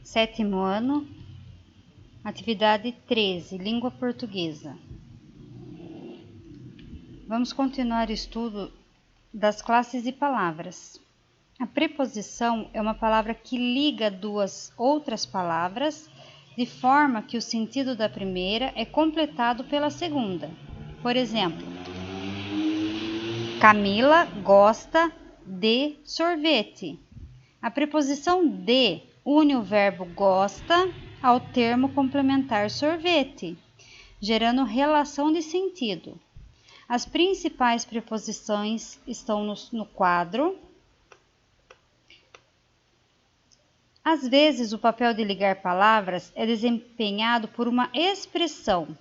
sétimo ano, atividade 13, língua portuguesa. Vamos continuar o estudo das classes de palavras. A preposição é uma palavra que liga duas outras palavras, de forma que o sentido da primeira é completado pela segunda. Por exemplo, Camila gosta de sorvete. A preposição de une o verbo gosta ao termo complementar sorvete, gerando relação de sentido. As principais preposições estão no quadro. Às vezes, o papel de ligar palavras é desempenhado por uma expressão,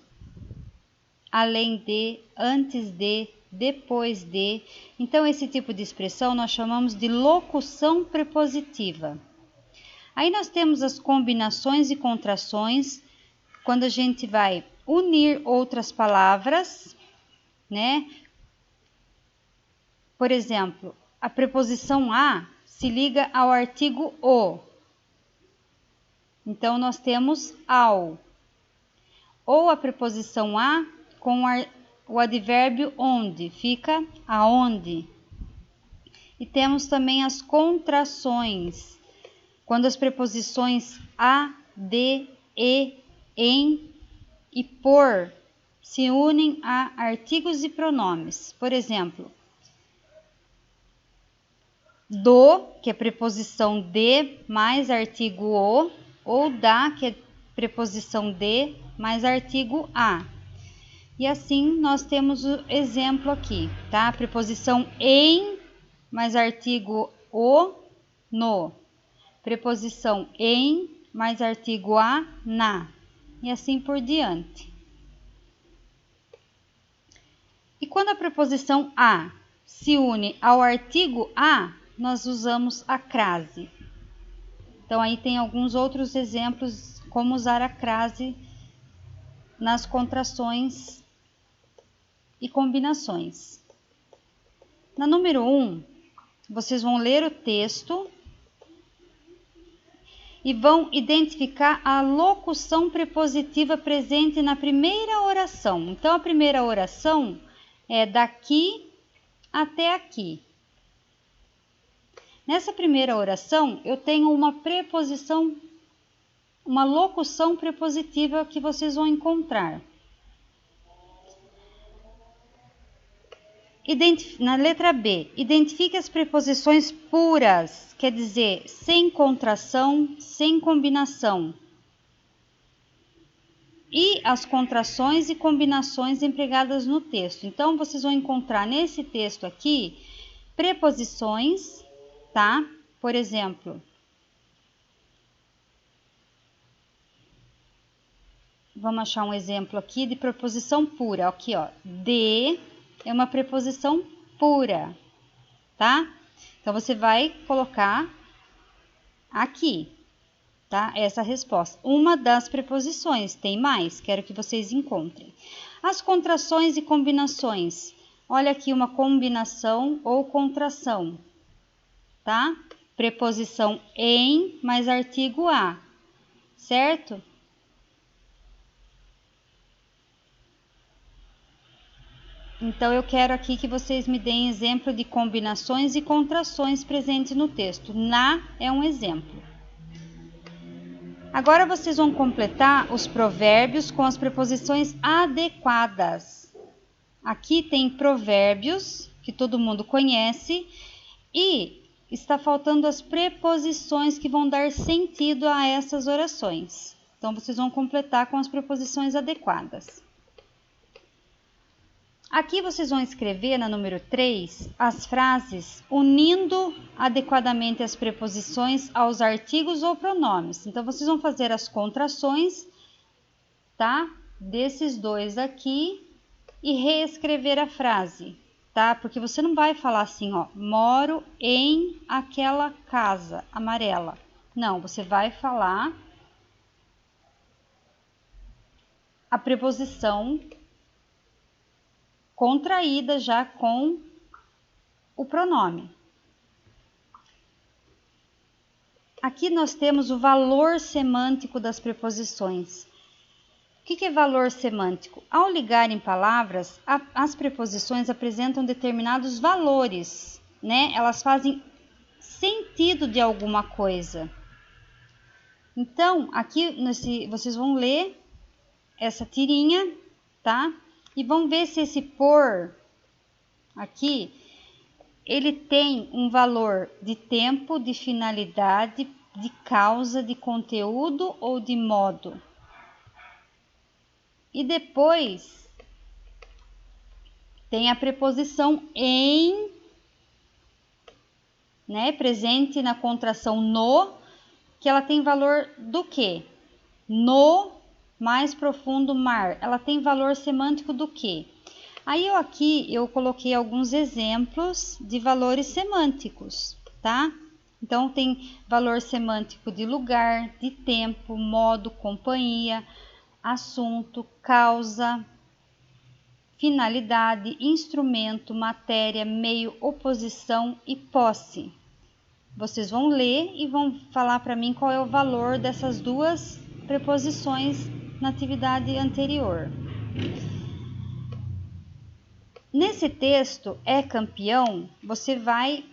além de, antes de, depois de. Então, esse tipo de expressão nós chamamos de locução prepositiva. Aí nós temos as combinações e contrações, quando a gente vai unir outras palavras, né? Por exemplo, a preposição a se liga ao artigo o. Então, nós temos ao. Ou a preposição a com o advérbio onde, fica aonde. E temos também as contrações, quando as preposições a, de, e, em e por se unem a artigos e pronomes. Por exemplo, do, que é preposição de mais artigo o, ou da, que é preposição de mais artigo a. E assim nós temos o exemplo aqui, tá? Preposição em mais artigo o, no. Preposição em mais artigo a, na. E assim por diante. E quando a preposição a se une ao artigo a, nós usamos a crase. Então, aí tem alguns outros exemplos como usar a crase nas contrações e combinações. Na número 1, vocês vão ler o texto e vão identificar a locução prepositiva presente na primeira oração. Então, a primeira oração é daqui até aqui. Nessa primeira oração, eu tenho uma preposição, uma locução prepositiva que vocês vão encontrar. Na letra B, identifique as preposições puras, quer dizer, sem contração, sem combinação. E as contrações e combinações empregadas no texto. Então, vocês vão encontrar nesse texto aqui preposições, tá? Por exemplo, vamos achar um exemplo aqui de preposição pura. Aqui, ó, de é uma preposição pura, tá? Então, você vai colocar aqui, tá? Essa resposta. Uma das preposições, tem mais, quero que vocês encontrem. As contrações e combinações. Olha aqui uma combinação ou contração, tá? Preposição em mais artigo a, certo? Então, eu quero aqui que vocês me deem exemplo de combinações e contrações presentes no texto. Na é um exemplo. Agora, vocês vão completar os provérbios com as preposições adequadas. Aqui tem provérbios, que todo mundo conhece, e está faltando as preposições que vão dar sentido a essas orações. Então, vocês vão completar com as preposições adequadas. Aqui vocês vão escrever na número 3 as frases unindo adequadamente as preposições aos artigos ou pronomes. Então, vocês vão fazer as contrações, tá? Desses dois aqui e reescrever a frase, tá? Porque você não vai falar assim, ó, moro em aquela casa amarela. Não, você vai falar a preposição contraída já com o pronome. aqui nós temos o valor semântico das preposições. O que é valor semântico? Ao ligar em palavras, as preposições apresentam determinados valores, né? Elas fazem sentido de alguma coisa. Então, aqui vocês vão ler essa tirinha, tá? E vão ver se esse por aqui, ele tem um valor de tempo, de finalidade, de causa, de conteúdo ou de modo. E depois tem a preposição em, né? Presente na contração no, que ela tem valor do quê? No mais profundo mar. Ela tem valor semântico do quê? Aí aqui eu coloquei alguns exemplos de valores semânticos, tá? Então tem valor semântico de lugar, de tempo, modo, companhia, assunto, causa, finalidade, instrumento, matéria, meio, oposição e posse. Vocês vão ler e vão falar para mim qual é o valor dessas duas preposições na atividade anterior. Nesse texto, é campeão, você vai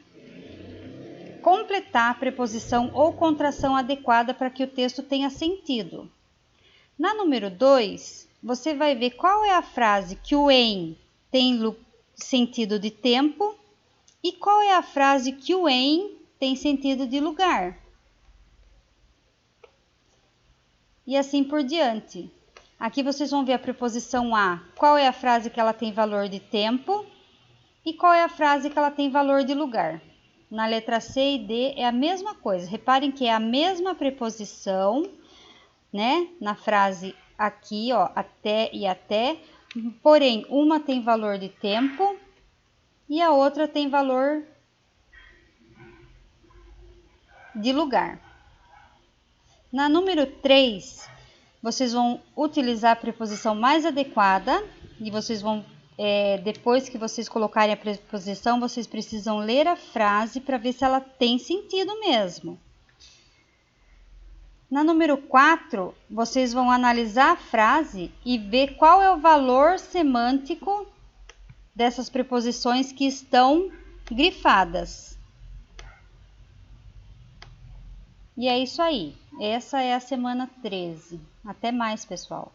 completar a preposição ou contração adequada para que o texto tenha sentido. Na número 2, você vai ver qual é a frase que o em tem sentido de tempo e qual é a frase que o em tem sentido de lugar. E assim por diante. Aqui vocês vão ver a preposição a, qual é a frase que ela tem valor de tempo e qual é a frase que ela tem valor de lugar. Na letra C e D é a mesma coisa. Reparem que é a mesma preposição, né? Na frase aqui, ó, até e até, porém uma tem valor de tempo e a outra tem valor de lugar. Na número 3, vocês vão utilizar a preposição mais adequada e vocês vão, depois que vocês colocarem a preposição, vocês precisam ler a frase para ver se ela tem sentido mesmo. Na número 4, vocês vão analisar a frase e ver qual é o valor semântico dessas preposições que estão grifadas. E é isso aí. Essa é a semana 13. Até mais, pessoal.